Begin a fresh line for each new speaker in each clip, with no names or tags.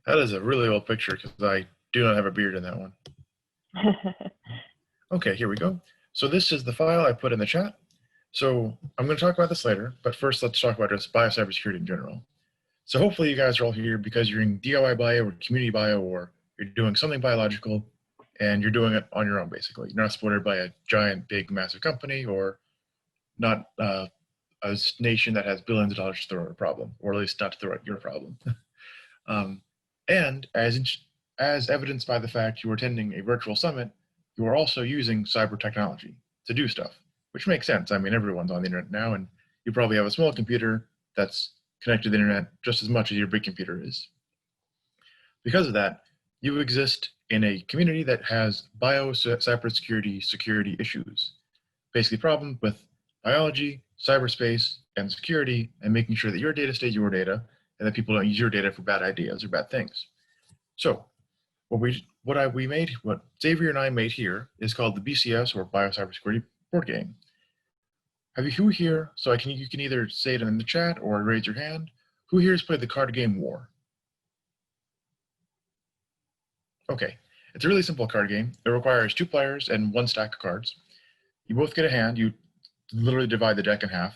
That is a really old picture because I do not have a beard in that one. Okay, here we go. So this is the file I put in the chat. So I'm going to talk about this later, but first let's talk about just biocybersecurity in general. So hopefully you guys are all here because you're in DIY bio or community bio, or you're doing something biological and you're doing it on your own basically. You're not supported by a giant, big, massive company, or not a nation that has billions of dollars to throw at a problem, or at least not to throw at your problem. And as evidenced by the fact you are attending a virtual summit, you are also using cyber technology to do stuff, which makes sense. I mean, everyone's on the internet now, and you probably have a small computer that's connected to the internet just as much as your big computer is. Because of that, you exist in a community that has biocybersecurity security issues. Basically, problem with biology, cyberspace, and security, and making sure that your data stays your data, and that people don't use your data for bad ideas or bad things. So what Xavier and I made here is called the BCS, or Biocybersecurity board game. Who here, so you can either say it in the chat or raise your hand, who here has played the card game War? Okay, it's a really simple card game. It requires 2 players and 1 stack of cards. You both get a hand. You literally divide the deck in half.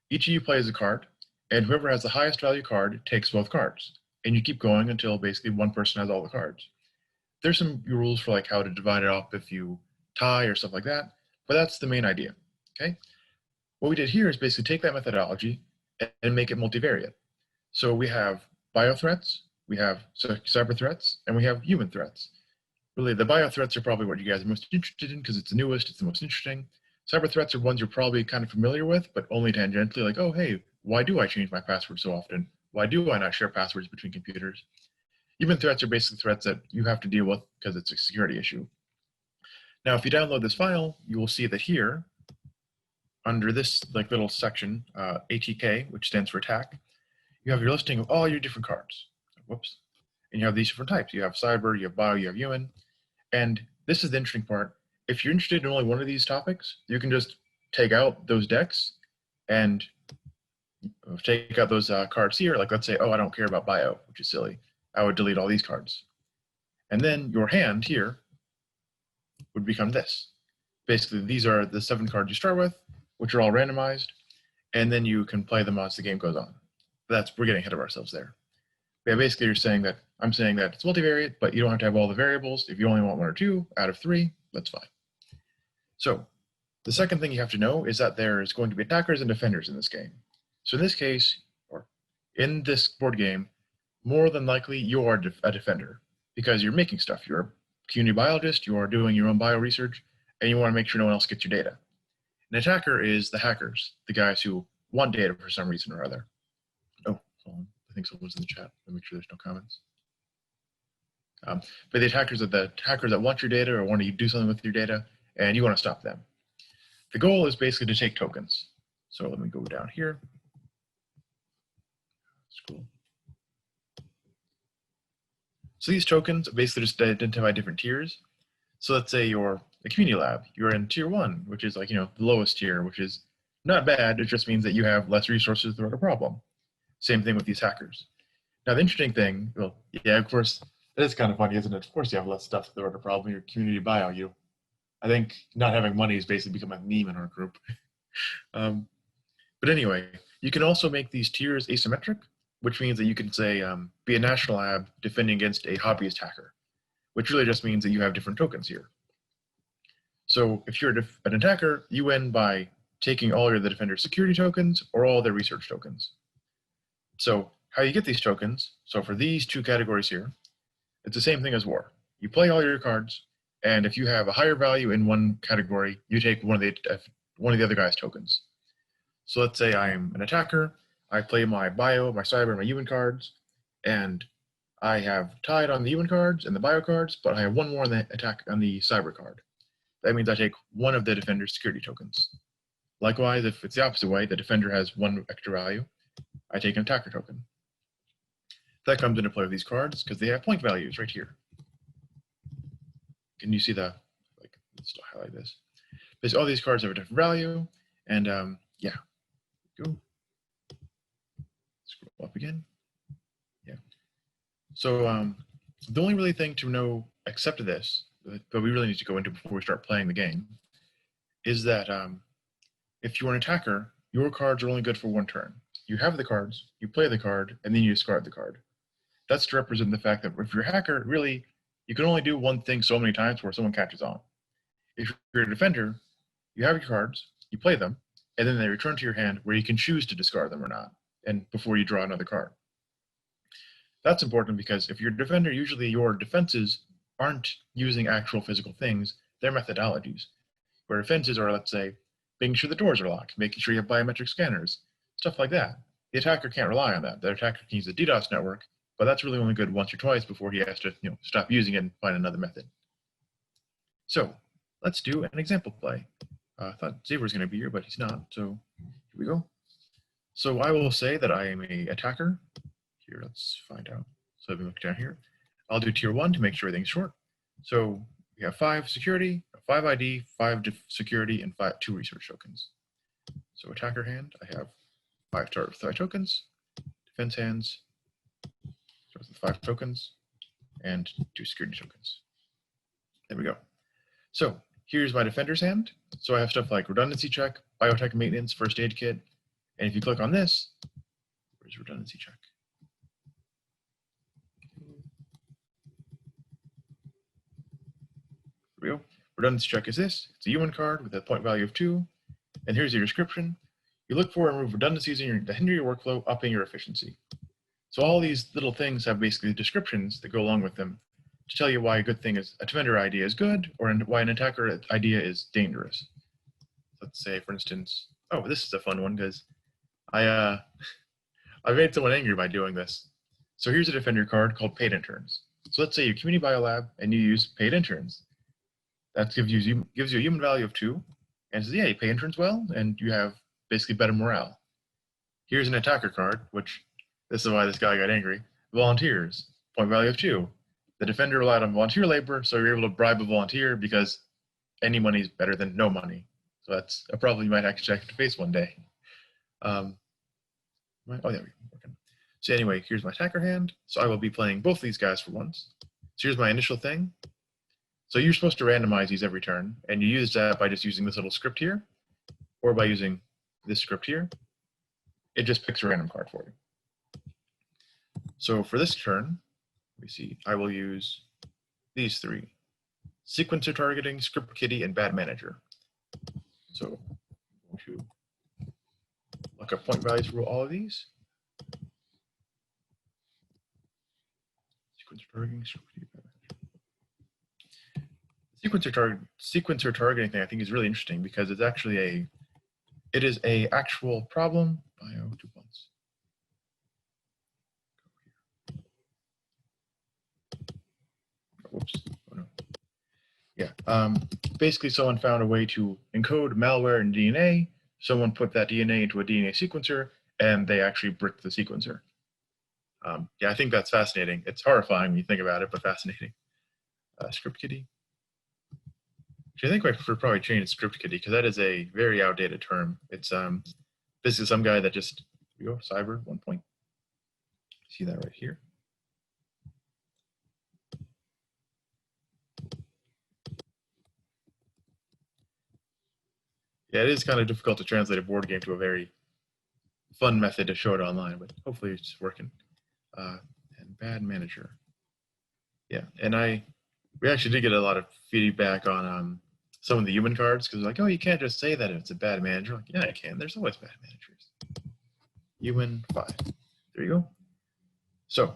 Each of you plays a card, and whoever has the highest value card takes both cards. And you keep going until basically one person has all the cards. There's some rules for like how to divide it up if you tie or stuff like that, but that's the main idea, okay? What we did here is basically take that methodology and make it multivariate. So we have bio threats, we have cyber threats, and we have human threats. Really, the bio threats are probably what you guys are most interested in because it's the newest, it's the most interesting. Cyber threats are ones you're probably kind of familiar with, but only tangentially, like, oh, hey, why do I change my password so often? Why do I not share passwords between computers? Human threats are basically threats that you have to deal with because it's a security issue. Now, if you download this file, you will see that here, under this like little section, ATK, which stands for attack, you have your listing of all your different cards. Whoops. And you have these different types. You have cyber, you have bio, you have human. And this is the interesting part. If you're interested in only one of these topics, you can just take out those decks and take out those cards here. Like, let's say, oh, I don't care about bio, which is silly. I would delete all these cards. And then your hand here would become this. Basically, these are the 7 cards you start with, which are all randomized, and then you can play them as the game goes on. We're getting ahead of ourselves there. Yeah, basically I'm saying that it's multivariate, but you don't have to have all the variables. If you only want 1 or 2 out of 3, that's fine. So the second thing you have to know is that there's going to be attackers and defenders in this game. So in this case, or in this board game, more than likely you are a defender because you're making stuff. You're a community biologist, you are doing your own bio research, and you want to make sure no one else gets your data. An attacker is the hackers, the guys who want data for some reason or other. Oh, hold on. I think someone's in the chat. Let me make sure there's no comments. But the attackers are the hackers that want your data or want to do something with your data, and you want to stop them. The goal is basically to take tokens. So let me go down here. Scroll. So these tokens basically just identify different tiers. So let's say you're a community lab. You're in tier 1, which is like, the lowest tier, which is not bad. It just means that you have less resources to run a problem. Same thing with these hackers. Now, the interesting thing, well, yeah, of course, that is kind of funny, isn't it? Of course, you have less stuff to run a problem in your community bio. I think not having money has basically become a meme in our group. But anyway, you can also make these tiers asymmetric, which means that you can say, be a national lab defending against a hobbyist hacker, which really just means that you have different tokens here. So if you're an attacker, you win by taking all of the defender's security tokens or all their research tokens. So how you get these tokens, so for these 2 categories here, it's the same thing as war. You play all your cards, and if you have a higher value in one category, you take one of the other guy's tokens. So let's say I'm an attacker, I play my bio, my cyber, my human cards, and I have tied on the human cards and the bio cards, but I have 1 more on the attack on the cyber card. That means I take 1 of the defender's security tokens. Likewise, if it's the opposite way, the defender has 1 extra value, I take an attacker token. That comes into play with these cards because they have point values right here. Can you see let's highlight this. Because all these cards have a different value, and yeah, go. Scroll up again. Yeah. So the only really thing to know except this, that we really need to go into before we start playing the game, is that if you're an attacker, your cards are only good for one turn. You have the cards, you play the card, and then you discard the card. That's to represent the fact that if you're a hacker, really, you can only do one thing so many times before someone catches on. If you're a defender, you have your cards, you play them, and then they return to your hand where you can choose to discard them or not, and before you draw another card. That's important because if you're a defender, usually your defenses aren't using actual physical things, they're methodologies. Where offenses are, let's say, making sure the doors are locked, making sure you have biometric scanners, stuff like that. The attacker can't rely on that. The attacker can use a DDoS network, but that's really only good once or twice before he has to stop using it and find another method. So let's do an example play. I thought Xavier was going to be here, but he's not, so here we go. So I will say that I am a attacker. Here, let's find out. So if we look down here, I'll do tier 1 to make sure everything's short. So we have 5 security, 5 ID, 5 security, and 2 research tokens. So attacker hand, I have 5 tokens. Defense hands starts with 5 tokens and 2 security tokens. There we go. So here's my defender's hand. So I have stuff like redundancy check, biotech maintenance, first aid kit. And if you click on this, where's redundancy check? Here we go. Redundancy check is this. It's a human card with a point value of 2. And here's your description. You look for and remove redundancies to hinder your workflow, upping your efficiency. So all these little things have basically descriptions that go along with them to tell you why a good thing is a defender idea is good or why an attacker idea is dangerous. Let's say, for instance, oh, this is a fun one because I made someone angry by doing this. So here's a defender card called paid interns. So let's say you're community biolab and you use paid interns. That gives you a human value of 2, and says, yeah, you pay interns well, and you have basically better morale. Here's an attacker card, which this is why this guy got angry. Volunteers, point value of 2. The defender relied on volunteer labor, so you're able to bribe a volunteer because any money is better than no money. So that's a problem you might actually have to face one day. Oh, there we go. So anyway, here's my attacker hand. So I will be playing both these guys for once. So here's my initial thing. So you're supposed to randomize these every turn, and you use that by just using this little script here, or by using this script here. It just picks a random card for you. So for this turn, we see I will use these 3. Sequencer targeting, script kiddie, and bad manager. So I'm going to look up point values for all of these. Sequencer targeting, script kiddie, bad manager. Sequencer targeting thing I think is really interesting because it's actually it is a actual problem. Bio 2 points. Whoops. Oh no. Yeah. Basically, someone found a way to encode malware in DNA. Someone put that DNA into a DNA sequencer, and they actually bricked the sequencer. Yeah, I think that's fascinating. It's horrifying when you think about it, but fascinating. Script kiddie. I think I should probably change script kiddie because that is a very outdated term. It's basically some guy that just cyber 1 point. See that right here. Yeah, it is kind of difficult to translate a board game to a very fun method to show it online, but hopefully it's working. And bad manager. Yeah, and we actually did get a lot of feedback on some of the human cards because like, oh, you can't just say that if it's a bad manager. Like, yeah, I can. There's always bad managers. Human 5. There you go. So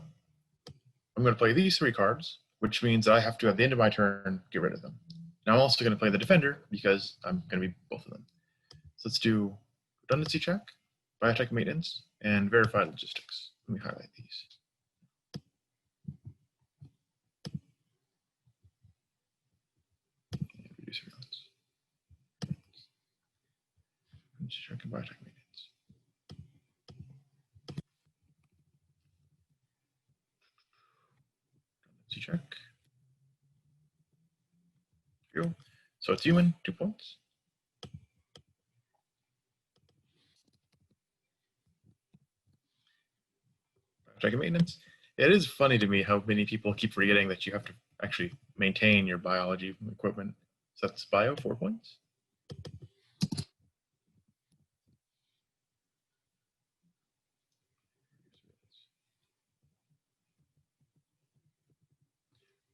I'm going to play these 3 cards, which means I have to, at the end of my turn, get rid of them. Now I'm also going to play the defender because I'm going to be both of them. So let's do redundancy check, biotech maintenance, and verified logistics. Let me highlight these. Reduce surveillance. Check and biotech maintenance. Redundancy check. Here we go. So it's human, 2 points. Biotech maintenance. It is funny to me how many people keep forgetting that you have to actually maintain your biology equipment. So that's bio, 4 points.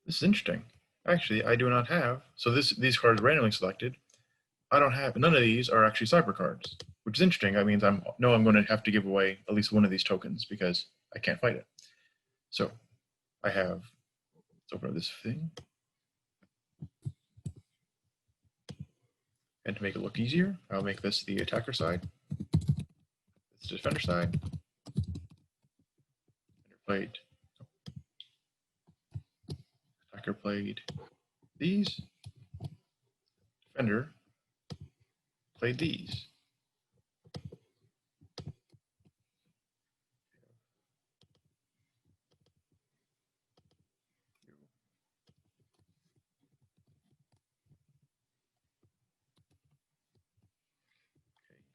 This is interesting. Actually, I do not have, so these cards are randomly selected. I don't have, none of these are actually cyber cards, which is interesting. That means I'm going to have to give away at least one of these tokens because I can't fight it. So I have, let's open up this thing. And to make it look easier, I'll make this the attacker side. It's the defender side. Played. Attacker played these. Defender played these.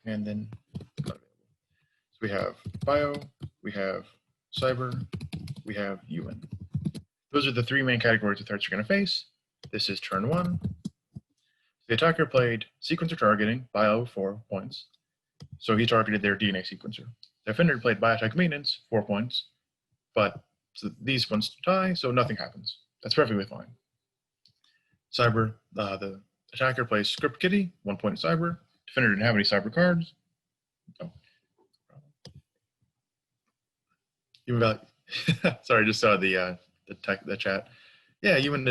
And then so we have bio, we have cyber, we have human. Those are the 3 main categories of threats you're going to face. This is turn 1. The attacker played sequencer targeting, bio, 4 points. So he targeted their DNA sequencer. The defender played biotech maintenance, 4 points. But so these ones die, so nothing happens. That's perfectly fine. Cyber, the attacker plays script kitty, 1 point cyber. Defender didn't have any cyber cards. Oh. Human value. Sorry, just saw the chat. Yeah, the human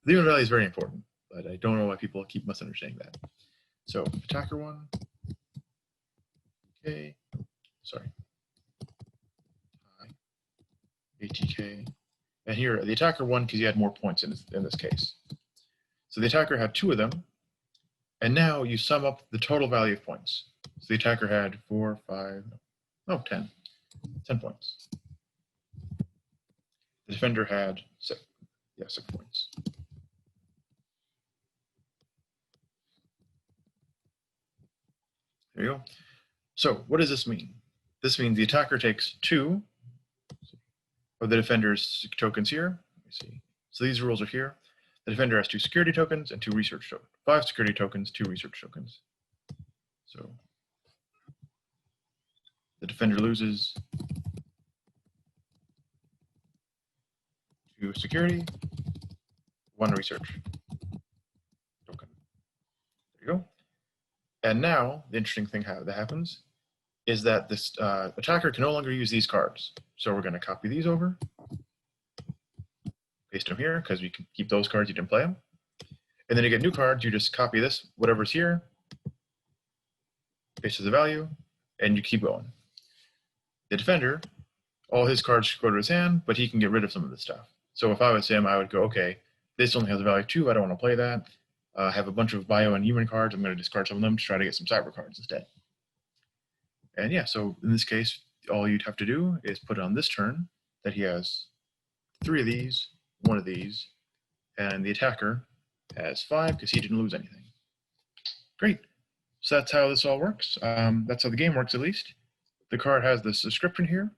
value is very important, but I don't know why people keep misunderstanding that. So attacker 1. Okay. Sorry. ATK. And here the attacker 1 because he had more points in this case. So the attacker had 2 of them. And now you sum up the total value of points. So the attacker had 4, 5, 10. 10 points. The defender had 6 points. There you go. So what does this mean? This means the attacker takes 2 of the defender's tokens here. Let me see. So these rules are here. The defender has 2 security tokens and 2 research tokens. 5 security tokens, 2 research tokens. So the defender loses 2 security, 1 research token. There you go. And now the interesting thing that happens is that this attacker can no longer use these cards. So we're going to copy these over, paste them here because we can keep those cards, you didn't play them. And then to get new cards, you just copy this, whatever's here, paste as a value, and you keep going. The defender, all his cards go to his hand, but he can get rid of some of this stuff. So if I was him, I would go, okay, this only has a value of 2, I don't want to play that. I have a bunch of bio and human cards, I'm going to discard some of them to try to get some cyber cards instead. And yeah, so in this case, all you'd have to do is put on this turn that he has 3 of these, 1 of these, and the attacker has 5 because he didn't lose anything. Great. So that's how this all works. That's how the game works, at least. The card has this description here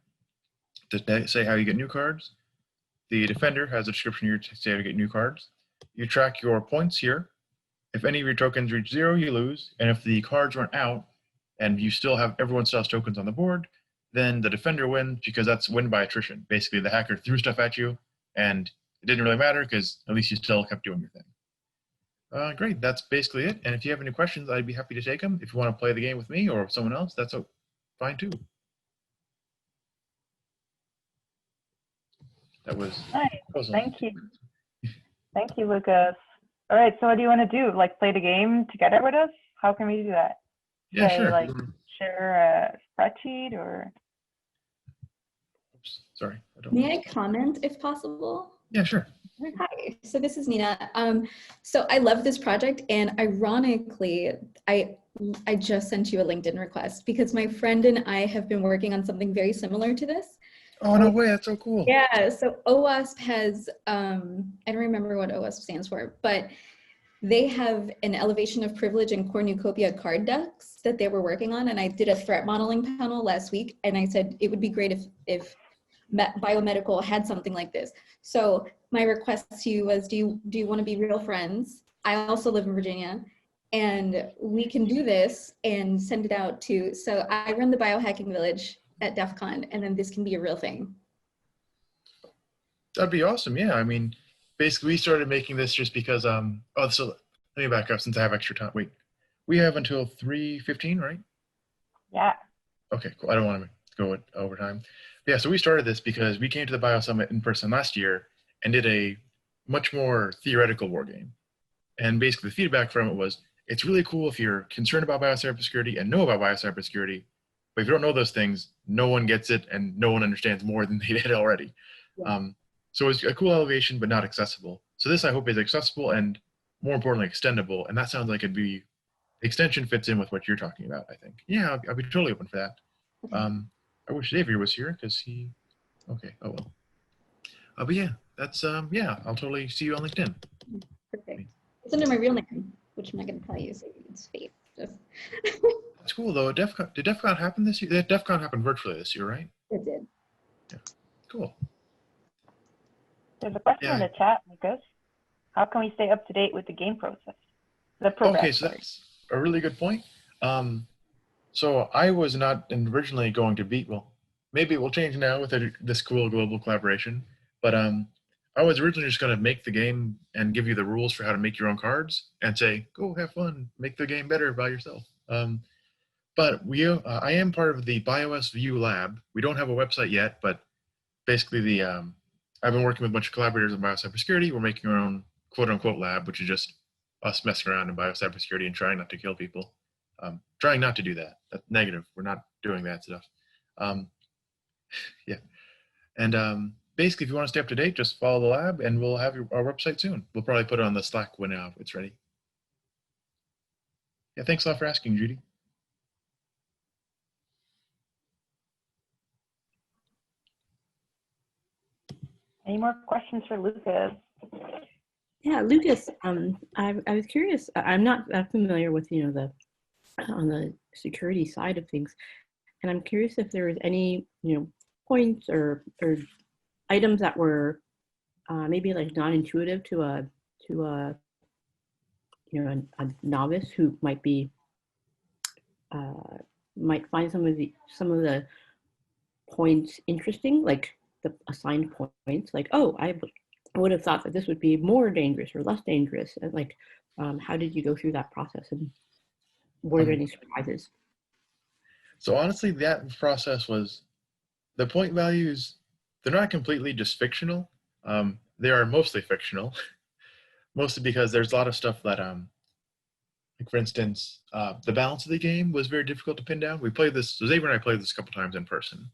to say how you get new cards. The defender has a description here to say how to get new cards. You track your points here. If any of your tokens reach 0, you lose. And if the cards run out and you still have everyone still has tokens on the board, then the defender wins because that's win by attrition. Basically, the hacker threw stuff at you and it didn't really matter because at least you still kept doing your thing. Great, that's basically it. And if you have any questions, I'd be happy to take them. If you want to play the game with me or someone else, that's fine too. That was
nice. Thank you. Thank you, Lucas. All right, so what do you want to do? Like play the game together with us? How can we do that?
Yeah, sure.
Like share a spreadsheet or?
Oops, sorry.
May I comment if possible?
Yeah, sure.
Hi, so this is Nina. So I love this project, and ironically, I just sent you a LinkedIn request because my friend and I have been working on something very similar to this.
Oh, no way, that's so cool.
Yeah, so OWASP has, I don't remember what OWASP stands for, but they have an elevation of privilege and cornucopia card decks that they were working on, and I did a threat modeling panel last week, and I said it would be great if biomedical had something like this. So my request to you was, do you want to be real friends? I also live in Virginia, and we can do this and send it out to, so I run the biohacking village at DEF CON, and then this can be a real thing.
That'd be awesome. Yeah. I mean, basically we started making this just because, oh, so let me back up since I have extra time. Wait, we have until 3:15, right?
Yeah.
Okay, cool. I don't want to go over time. But yeah, so we started this because we came to the Bio Summit in person last year and did a much more theoretical war game. And basically the feedback from it was, it's really cool if you're concerned about biocybersecurity and know about biocybersecurity, but if you don't know those things, no one gets it and no one understands more than they did already.
Yeah.
So it's a cool elevation, but not accessible. So this I hope is accessible and more importantly, extendable. And that sounds like it'd be, extension fits in with what you're talking about, I think. Yeah, I'll be totally open for that. I wish Xavier was here because he, okay, oh well. But yeah, that's, yeah, I'll totally see you on LinkedIn.
Perfect. It's under my real name, which I'm not going to tell you, so it's fake. Just
That's cool though. Did DEF CON happen this year? DEF CON happened virtually this year, right?
it did.
Yeah, cool.
There's a question in the chat, Lucas. How can we stay up to date with the game process? The program.
Okay, so that's a really good point. So I was not originally going to be, well, maybe it will change now with this cool global collaboration, but I was originally just going to make the game and give you the rules for how to make your own cards and say, go have fun, make the game better by yourself. But I am part of the BIOS View lab. We don't have a website yet, but basically I've been working with a bunch of collaborators in biocybersecurity. We're making our own quote unquote lab, which is just us messing around in biocybersecurity and trying not to kill people. Trying not to do that. That's negative. We're not doing that stuff. Yeah. And basically, if you want to stay up to date, just follow the lab and we'll have our website soon. We'll probably put it on the Slack when it's ready. Yeah, thanks a lot for asking, Judy.
Any more questions for Lucas?
Yeah, Lucas, I was curious. I'm not that familiar with, on the security side of things. And I'm curious if there was any, points or items that were maybe like non-intuitive to a novice who might find some of the points interesting, like the assigned points, like, oh, I would have thought that this would be more dangerous or less dangerous. And like, how did you go through that process, and were there any surprises?
So honestly, that process was, the point values, they're not completely just fictional. They are mostly fictional, mostly because there's a lot of stuff that, like for instance, the balance of the game was very difficult to pin down. We played this, so Xavier and I played this a couple times in person.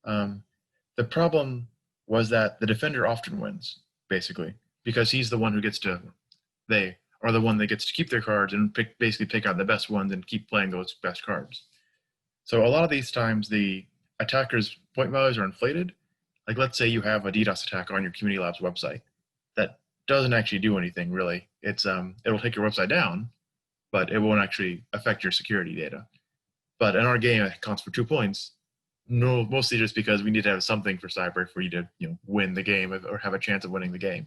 The problem was that the defender often wins, basically, because he's the one who gets to, they are the one that gets to keep their cards and basically pick out the best ones and keep playing those best cards. So a lot of these times the attacker's point values are inflated. Like let's say you have a DDoS attack on your community lab's website that doesn't actually do anything really. It's it'll take your website down, but it won't actually affect your security data. But in our game, it counts for 2 points. No, mostly just because we need to have something for cyber for you to win the game or have a chance of winning the game.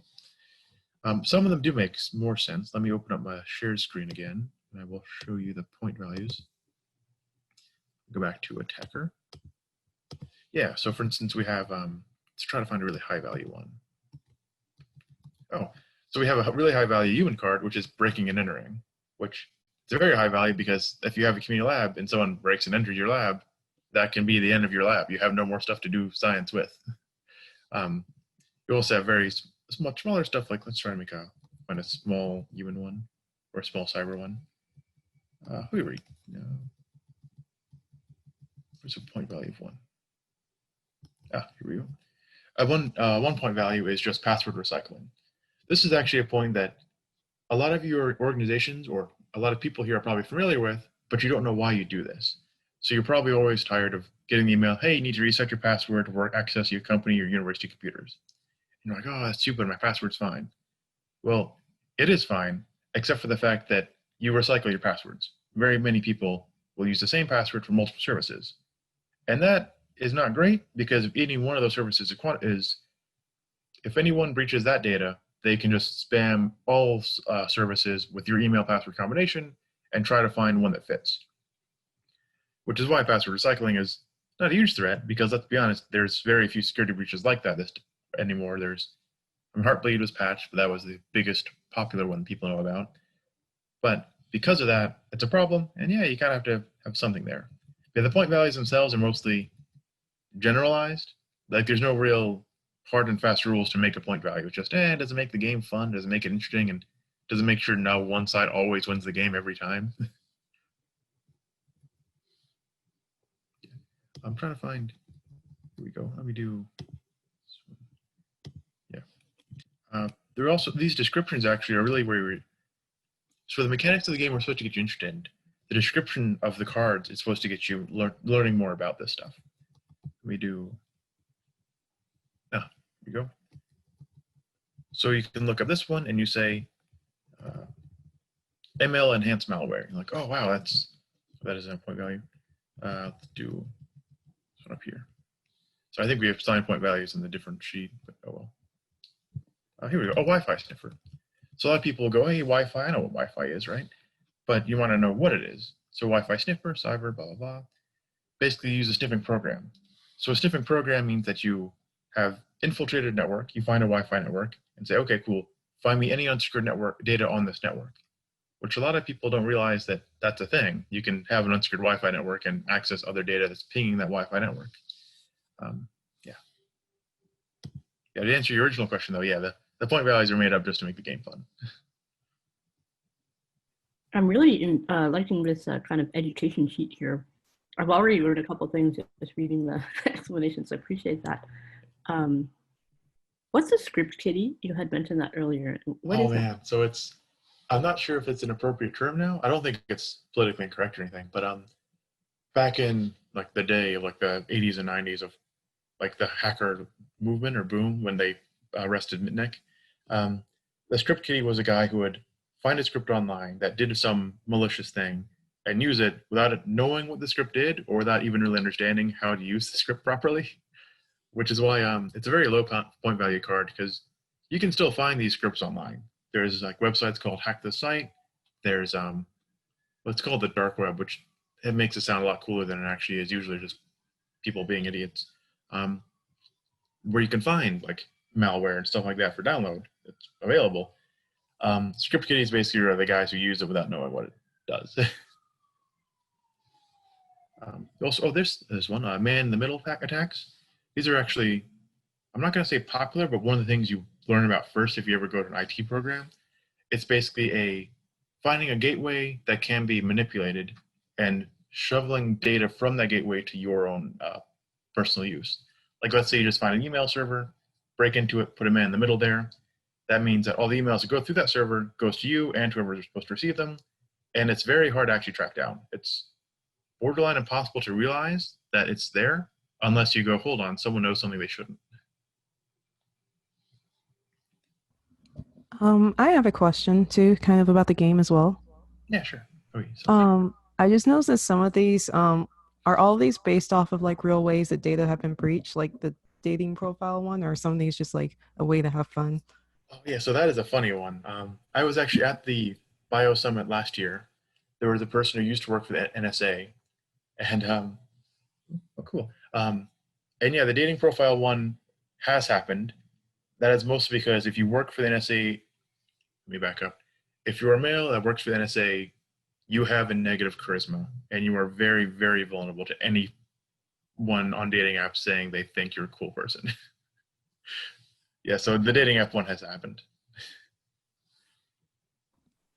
Some of them do make more sense. Let me open up my shared screen again, and I will show you the point values. Go back to attacker. Yeah, so for instance, we have, let's try to find a really high value one. Oh, so we have a really high value human card, which is breaking and entering, which is a very high value because if you have a community lab and someone breaks and enters your lab, that can be the end of your lab. You have no more stuff to do science with. You also have very much smaller stuff, like let's try to find a small human one or a small cyber one. Who do we read? No. Where's a point value of 1? Ah, here we go. One point value is just password recycling. This is actually a point that a lot of your organizations or a lot of people here are probably familiar with, but you don't know why you do this. So you're probably always tired of getting the email, hey, you need to reset your password to access your company or university computers. And you're like, oh, that's stupid, my password's fine. Well, it is fine, except for the fact that you recycle your passwords. Very many people will use the same password for multiple services. And that is not great, because if any one of those services if anyone breaches that data, they can just spam all services with your email password combination and try to find one that fits. Which is why password recycling is not a huge threat, because let's be honest, there's very few security breaches like that anymore. Heartbleed was patched, but that was the biggest popular one people know about. But because of that, it's a problem, and yeah, you kind of have to have something there. Yeah, the point values themselves are mostly generalized. Like, there's no real hard and fast rules to make a point value. It's just, does it make the game fun? Does it make it interesting? And does it make sure now one side always wins the game every time? I'm trying to find, here we go. Let me do, yeah. There are also, these descriptions actually are really where so the mechanics of the game are supposed to get you interested. The description of the cards is supposed to get you learning more about this stuff. We do, here we go. So you can look up this one and you say, ML enhanced malware. You're like, oh wow, that is a point value. Let's do this one up here. So I think we have assigned point values in the different sheet, but oh well. Here we go. Oh, Wi-Fi sniffer. So a lot of people go, hey, Wi-Fi, I know what Wi-Fi is, right? But you want to know what it is. So Wi-Fi sniffer, cyber, blah, blah, blah. Basically, you use a sniffing program. So a sniffing program means that you have infiltrated a network, you find a Wi-Fi network, and say, okay, cool, find me any unsecured network data on this network. Which a lot of people don't realize that that's a thing. You can have an unsecured Wi-Fi network and access other data that's pinging that Wi-Fi network. Yeah, to answer your original question, though, yeah, the point values are made up just to make the game fun.
I'm really liking this kind of education sheet here. I've already learned a couple things just reading the explanations. So I appreciate that. What's a script kiddie? You had mentioned that earlier. What is
man,
that?
so I'm not sure if it's an appropriate term now. I don't think it's politically incorrect or anything, but back in like the day of like the 80s and 90s of like the hacker movement or boom when they arrested Mitnick, the script kiddie was a guy who would find a script online that did some malicious thing and use it without it knowing what the script did or without even really understanding how to use the script properly, which is why it's a very low point value card, because you can still find these scripts online. There's like websites called Hack the Site. There's what's called the dark web, which it makes it sound a lot cooler than it actually is. Usually just people being idiots. Where you can find like malware and stuff like that for download. It's available. Script kiddies basically are the guys who use it without knowing what it does. Also, there's one, man in the middle attacks. These are actually, I'm not going to say popular, but one of the things you learn about first if you ever go to an IT program. It's basically finding a gateway that can be manipulated and shoveling data from that gateway to your own personal use. Like, let's say you just find an email server, break into it, put a man in the middle there. That means that all the emails that go through that server goes to you and whoever is supposed to receive them. And it's very hard to actually track down. It's borderline impossible to realize that it's there unless you go, hold on, someone knows something they shouldn't.
I have a question too, kind of about the game as well.
Yeah, sure. Okay, so
I just noticed that some of these, are all these based off of like real ways that data have been breached, like the dating profile one, or some of these just like a way to have fun?
Oh, yeah, so that is a funny one. I was actually at the Bio Summit last year. There was a person who used to work for the NSA, and oh, cool. And yeah, the dating profile one has happened. That is mostly because if you work for the NSA, let me back up. If you're a male that works for the NSA, you have a negative charisma, and you are very, very vulnerable to anyone on dating apps saying they think you're a cool person. Yeah, so the dating app one has happened.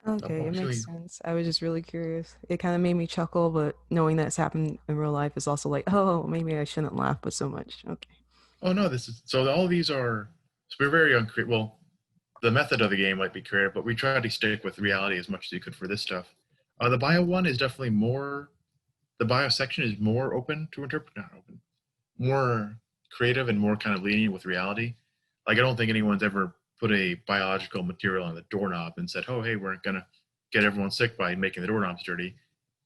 Okay, it
Unfortunately,
makes sense. I was just really curious. It kind of made me chuckle, but knowing that it's happened in real life is also like, oh, maybe I shouldn't laugh, but so much. Okay.
oh no, so all these are, so we're very uncreative. Well, the method of the game might be creative, but we try to stick with reality as much as you could for this stuff. The bio one is definitely more, the bio section is more open to interpret, not open, more creative and more kind of lenient with reality. Like, I don't think anyone's ever put a biological material on the doorknob and said, oh, hey, we're gonna get everyone sick by making the doorknobs dirty.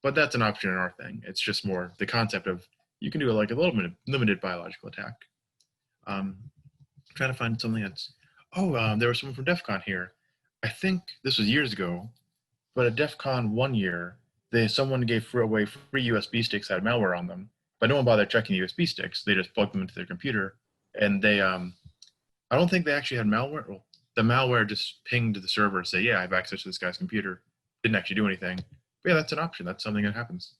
But that's an option in our thing. It's just more the concept of you can do like a little bit of limited biological attack. Trying to find something that's, there was someone from DEF CON here. I think this was years ago, but at DEF CON one year, someone gave away free USB sticks that had malware on them, but no one bothered checking the USB sticks. They just plugged them into their computer, and they, I don't think they actually had malware. Well, the malware just pinged the server to say, yeah, I have access to this guy's computer. Didn't actually do anything. But yeah, that's an option. That's something that happens.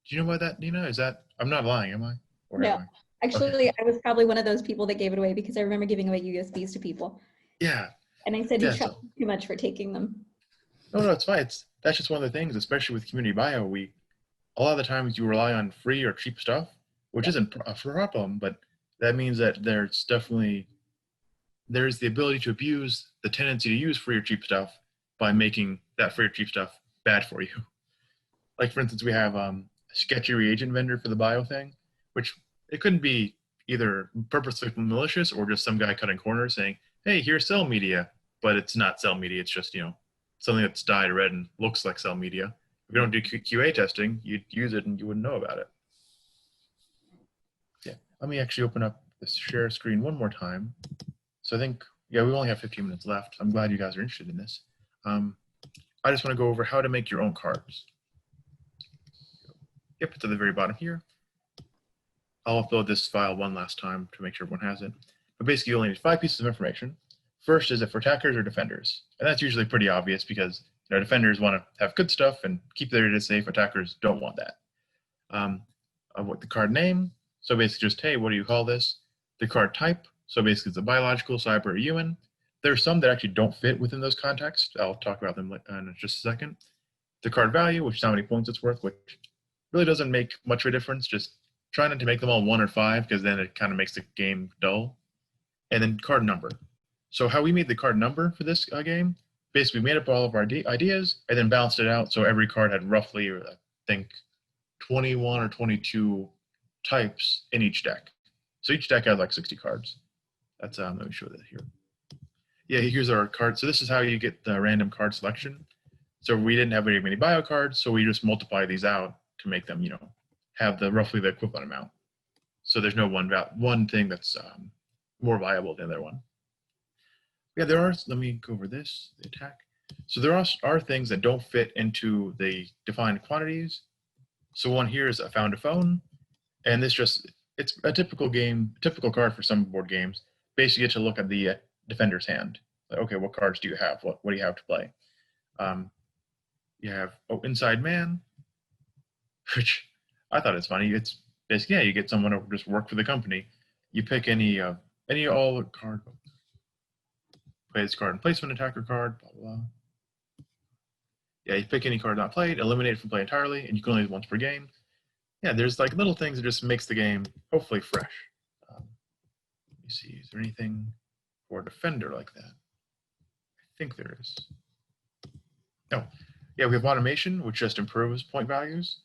Do you know about that, Nina? Is that, I'm not lying, am I? Or
No.
am I?
Actually,
Okay.
I was probably one of those people that gave it away because I remember giving away USBs to people.
Yeah.
And I said, you
Yeah,
charge too much for taking them.
No, it's fine. That's just one of the things, especially with community bio. A lot of the times you rely on free or cheap stuff, which isn't a problem, but that means that there's the ability to abuse the tendency to use free or cheap stuff by making that free or cheap stuff bad for you. Like, for instance, we have a sketchy reagent vendor for the bio thing, which it couldn't be either purposely malicious or just some guy cutting corners saying, hey, here's cell media, but it's not cell media. It's just, something that's dyed red and looks like cell media. If you don't do QA testing, you'd use it and you wouldn't know about it. Yeah, let me actually open up the share screen one more time. So I think, we only have 15 minutes left. I'm glad you guys are interested in this. I just want to go over how to make your own cards. Yep, it's at the very bottom here. I'll upload this file one last time to make sure everyone has it. But basically, you only need 5 pieces of information. First is if for attackers or defenders. And that's usually pretty obvious because defenders want to have good stuff and keep their data safe. Attackers don't want that. What the card name. So basically just, hey, what do you call this? The card type. So basically it's a biological, cyber, or human. There's some that actually don't fit within those contexts. I'll talk about them in just a second. The card value, which is how many points it's worth, which really doesn't make much of a difference. Just try not to make them all 1 or 5 because then it kind of makes the game dull. And then card number. So how we made the card number for this game, basically we made up all of our ideas and then balanced it out so every card had roughly, I think, 21 or 22 types in each deck. So each deck had like 60 cards. That's, let me show that here. Yeah, here's our card. So this is how you get the random card selection. So we didn't have very many bio cards, so we just multiply these out to make them, have roughly the equivalent amount. So there's no one thing that's more viable than the other one. Yeah, let me go over this, the attack. So there are things that don't fit into the defined quantities. So one here is I found a phone, and it's a typical card for some board games. Basically, you get to look at the defender's hand. Like, okay, what cards do you have? What do you have to play? You have Inside Man, which I thought it's funny. It's basically, you get someone to just work for the company. You pick any all card. Play this card and placement attacker card, blah, blah, blah. Yeah, you pick any card not played, eliminate it from play entirely, and you can only use once per game. Yeah, there's like little things that just makes the game hopefully fresh. Let me see, is there anything for a defender like that? I think there is. Oh, yeah, we have automation, which just improves point values,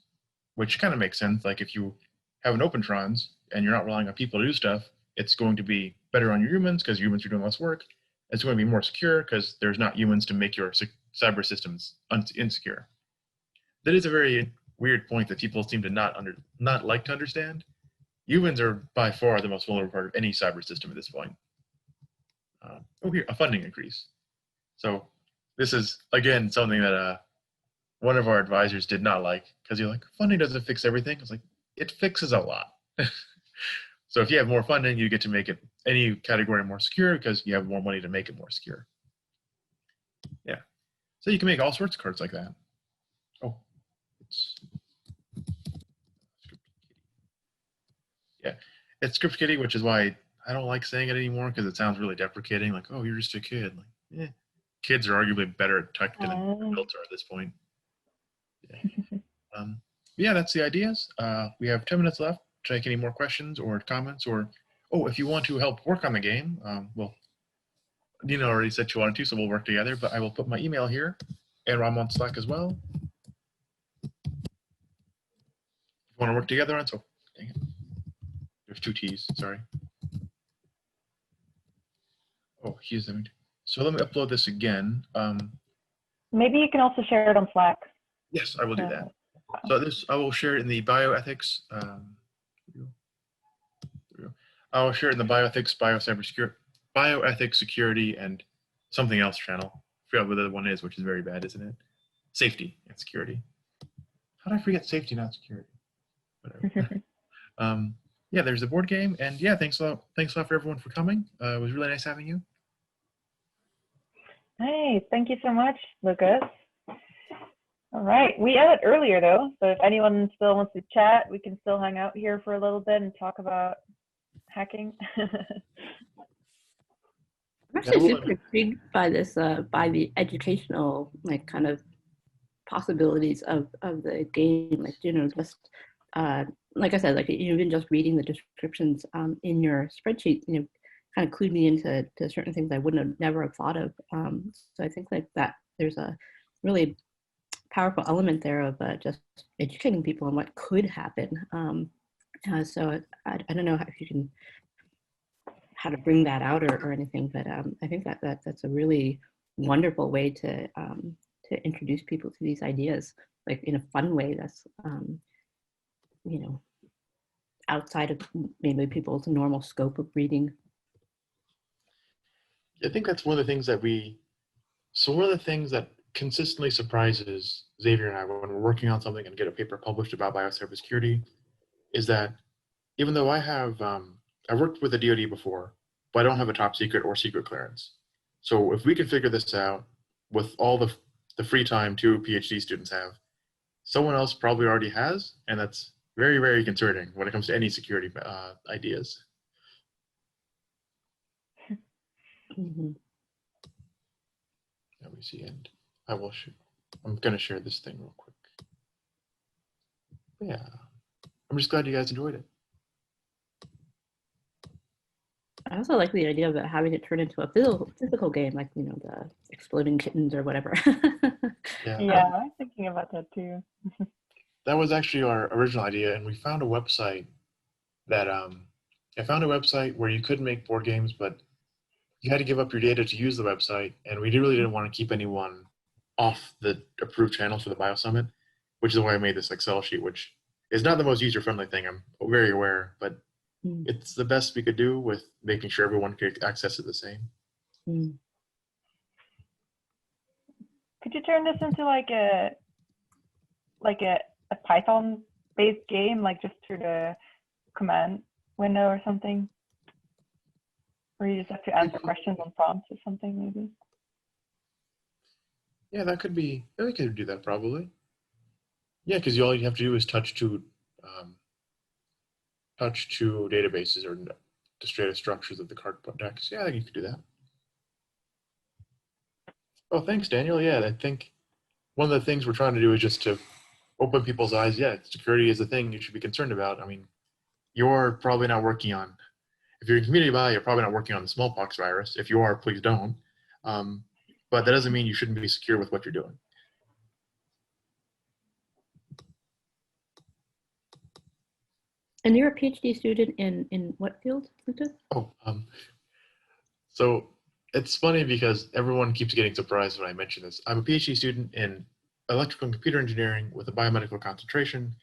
which kind of makes sense. Like if you have an OpenTrons and you're not relying on people to do stuff, it's going to be better on your humans because humans are doing less work. It's going to be more secure because there's not humans to make your cyber systems insecure. That is a very weird point that people seem to not like to understand. Humans are by far the most vulnerable part of any cyber system at this point. Here, a funding increase. So this is, again, something that one of our advisors did not like because you're like, funding doesn't fix everything. It's like, it fixes a lot. So if you have more funding, you get to make any category more secure because you have more money to make it more secure. Yeah. So you can make all sorts of cards like that. Oh, it's Script Kitty, which is why I don't like saying it anymore because it sounds really deprecating. Like, oh, you're just a kid. Like, kids are arguably better at tech than adults are at this point. Yeah. Yeah, that's the ideas. We have 10 minutes left. Take any more questions or comments, or if you want to help work on the game, well, Nina already said she wanted to, so we'll work together, but I will put my email here and I'm on Slack as well. If you want to work together on, so dang it. There's 2 T's, sorry. Oh, so let me upload this again.
Maybe you can also share it on Slack.
Yes, I will do that. So I will share it in the bioethics I'll share it in the bioethics, security, and something else channel. I forgot what the other one is, which is very bad, isn't it? Safety and security. How did I forget safety, not security? Whatever. Yeah, there's the board game, and yeah, thanks a lot. Thanks a lot for everyone for coming. It was really nice having you.
Hey, thank you so much, Lucas. All right, we ended earlier though, so if anyone still wants to chat, we can still hang out here for a little bit and talk about hacking.
I'm actually super intrigued by this, by the educational, like, kind of possibilities of the game. Like, you know, just like I said, like even just reading the descriptions in your spreadsheet, you know, kind of clued me into certain things I wouldn't have never have thought of. So I think like that there's a really powerful element there of just educating people on what could happen. So I don't know if you can how to bring that out or anything, but I think that's a really wonderful way to introduce people to these ideas, like in a fun way that's you know, outside of maybe people's normal scope of reading.
I think that's one of the things that one of the things that consistently surprises Xavier and I when we're working on something and get a paper published about biocybersecurity is that even though I worked with the DoD before, but I don't have a top secret or secret clearance. So if we can figure this out with all the free time 2 PhD students have, someone else probably already has, and that's very, very concerning when it comes to any security ideas.
Mm-hmm.
Let me see, and I'm going to share this thing real quick. Yeah, I'm just glad you guys enjoyed it.
I also like the idea of having it turn into a physical game, like, you know, the exploding kittens or whatever.
Yeah, I'm thinking about that too.
That was actually our original idea, and we found a website that I found a website where you could make board games, but you had to give up your data to use the website, and we really didn't want to keep anyone off the approved channel for the Bio Summit, which is why I made this Excel sheet, which is not the most user-friendly thing, I'm very aware, but it's the best we could do with making sure everyone could access it the same.
Could you turn this into like a Python-based game, like just through the command window or something? Or you just have to answer questions on prompts or something, maybe?
Yeah, that could be, we could do that probably. Yeah, because all you have to do is touch to databases or the straight structures of the card decks. Yeah, I think you could do that. Oh, thanks, Daniel. Yeah, I think one of the things we're trying to do is just to open people's eyes. Yeah, security is a thing you should be concerned about. I mean, you're probably not working on, if you're in community bio, you're probably not working on the smallpox virus. If you are, please don't. But that doesn't mean you shouldn't be secure with what you're doing.
And you're a PhD student in what field, Lucas?
Oh, so it's funny because everyone keeps getting surprised when I mention this. I'm a PhD student in electrical and computer engineering with a biomedical concentration,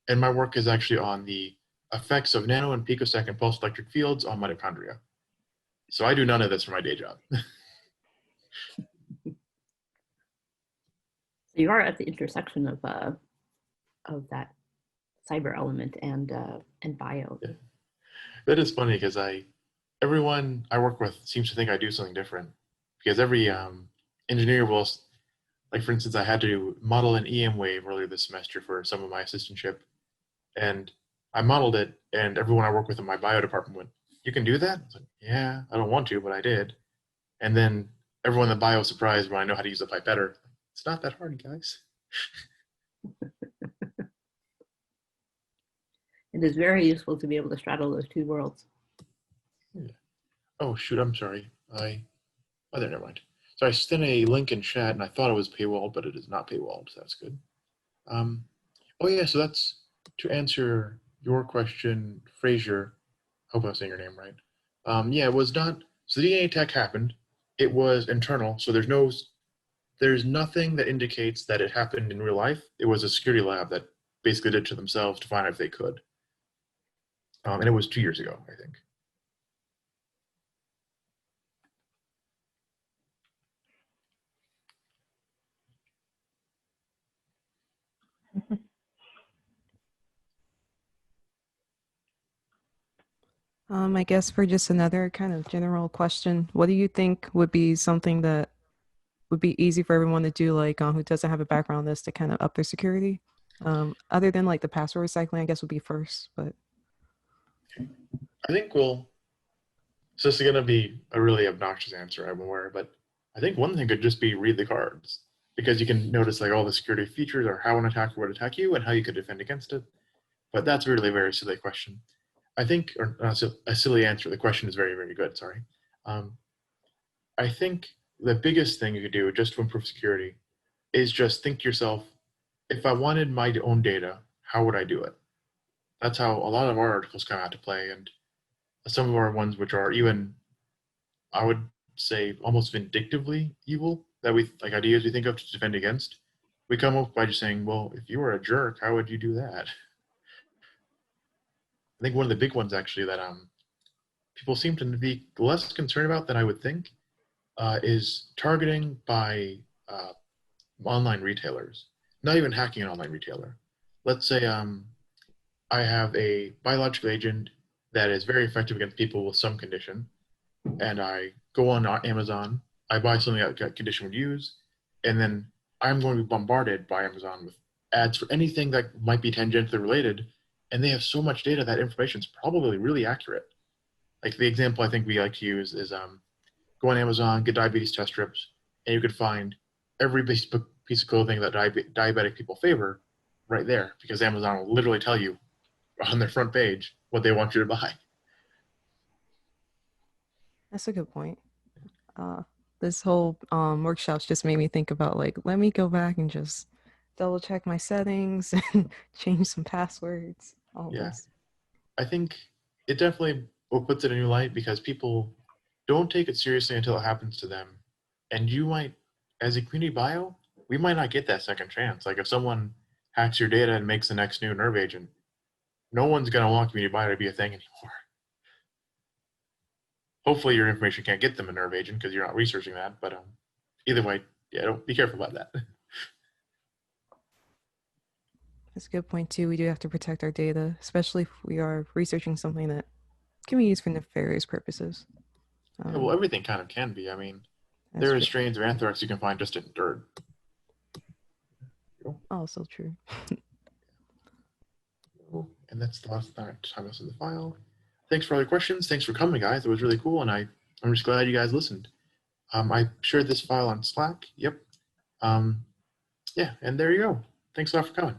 and my work is actually on the effects of nano and picosecond pulse electric fields on mitochondria. So I do none of this for my day job.
So you are at the intersection of that cyber element and bio.
Yeah. That is funny because everyone I work with seems to think I do something different, because every engineer will, like for instance, I had to model an EM wave earlier this semester for some of my assistantship, and I modeled it, and everyone I work with in my bio department went, "You can do that?" I was like, "Yeah, I don't want to, but I did." And then everyone in the bio was surprised when I know how to use the pipette. It's not that hard, guys.
It is very useful to be able to straddle those two worlds.
Yeah. Oh shoot, I'm sorry. Oh, never mind. So I sent a link in chat, and I thought it was paywalled, but it is not paywalled, so that's good. Oh yeah, so that's to answer your question, Frazier. Hope I'm saying your name right. Yeah, it was not. So the DNA attack happened. It was internal, so there's nothing that indicates that it happened in real life. It was a security lab that basically did it to themselves to find out if they could. And it was 2 years ago, I think.
I guess for just another kind of general question, what do you think would be something that would be easy for everyone to do, like who doesn't have a background in this, to kind of up their security? Other than like the password recycling, I guess would be first, but
I think so this is going to be a really obnoxious answer, I'm aware, but I think one thing could just be read the cards, because you can notice like all the security features or how an attacker would attack you and how you could defend against it. But that's really a very silly question. I think, or not a silly answer. The question is very, very good. Sorry. Um, I think the biggest thing you could do just to improve security is just think to yourself, if I wanted my own data, how would I do it? That's how a lot of our articles come out to play, and some of our ones which are even, I would say, almost vindictively evil, that we like ideas we think of to defend against. We come up by just saying, well, if you were a jerk, how would you do that? I think one of the big ones actually that people seem to be less concerned about than I would think is targeting by online retailers. Not even hacking an online retailer. Let's say I have a biological agent that is very effective against people with some condition, and I go on Amazon, I buy something that condition would use, and then I'm going to be bombarded by Amazon with ads for anything that might be tangentially related, and they have so much data that information is probably really accurate. Like the example I think we like to use is go on Amazon, get diabetes test strips, and you could find every piece of clothing that diabetic people favor right there, because Amazon will literally tell you on their front page what they want you to buy.
that's a good point. Uh, this whole workshops just made me think about like, let me go back and just double check my settings and change some passwords. All
Yeah,
this.
I think it definitely puts it in a new light because people don't take it seriously until it happens to them. And you might, as a community bio, we might not get that second chance. Like if someone hacks your data and makes the next new nerve agent, no one's going to want community bio to be a thing anymore. Hopefully your information can't get them a nerve agent because you're not researching that. But either way, yeah, don't be careful about that.
That's a good point too. We do have to protect our data, especially if we are researching something that can be used for nefarious purposes.
Yeah, well, everything kind of can be. I mean,
That's
there are
true.
strains of anthrax you can find just in dirt.
Also true.
And that's the last time I listed the file. Thanks for all your questions. Thanks for coming, guys. It was really cool, and I'm just glad you guys listened. I shared this file on Slack. Yep. Yeah, and there you go. Thanks a lot for coming.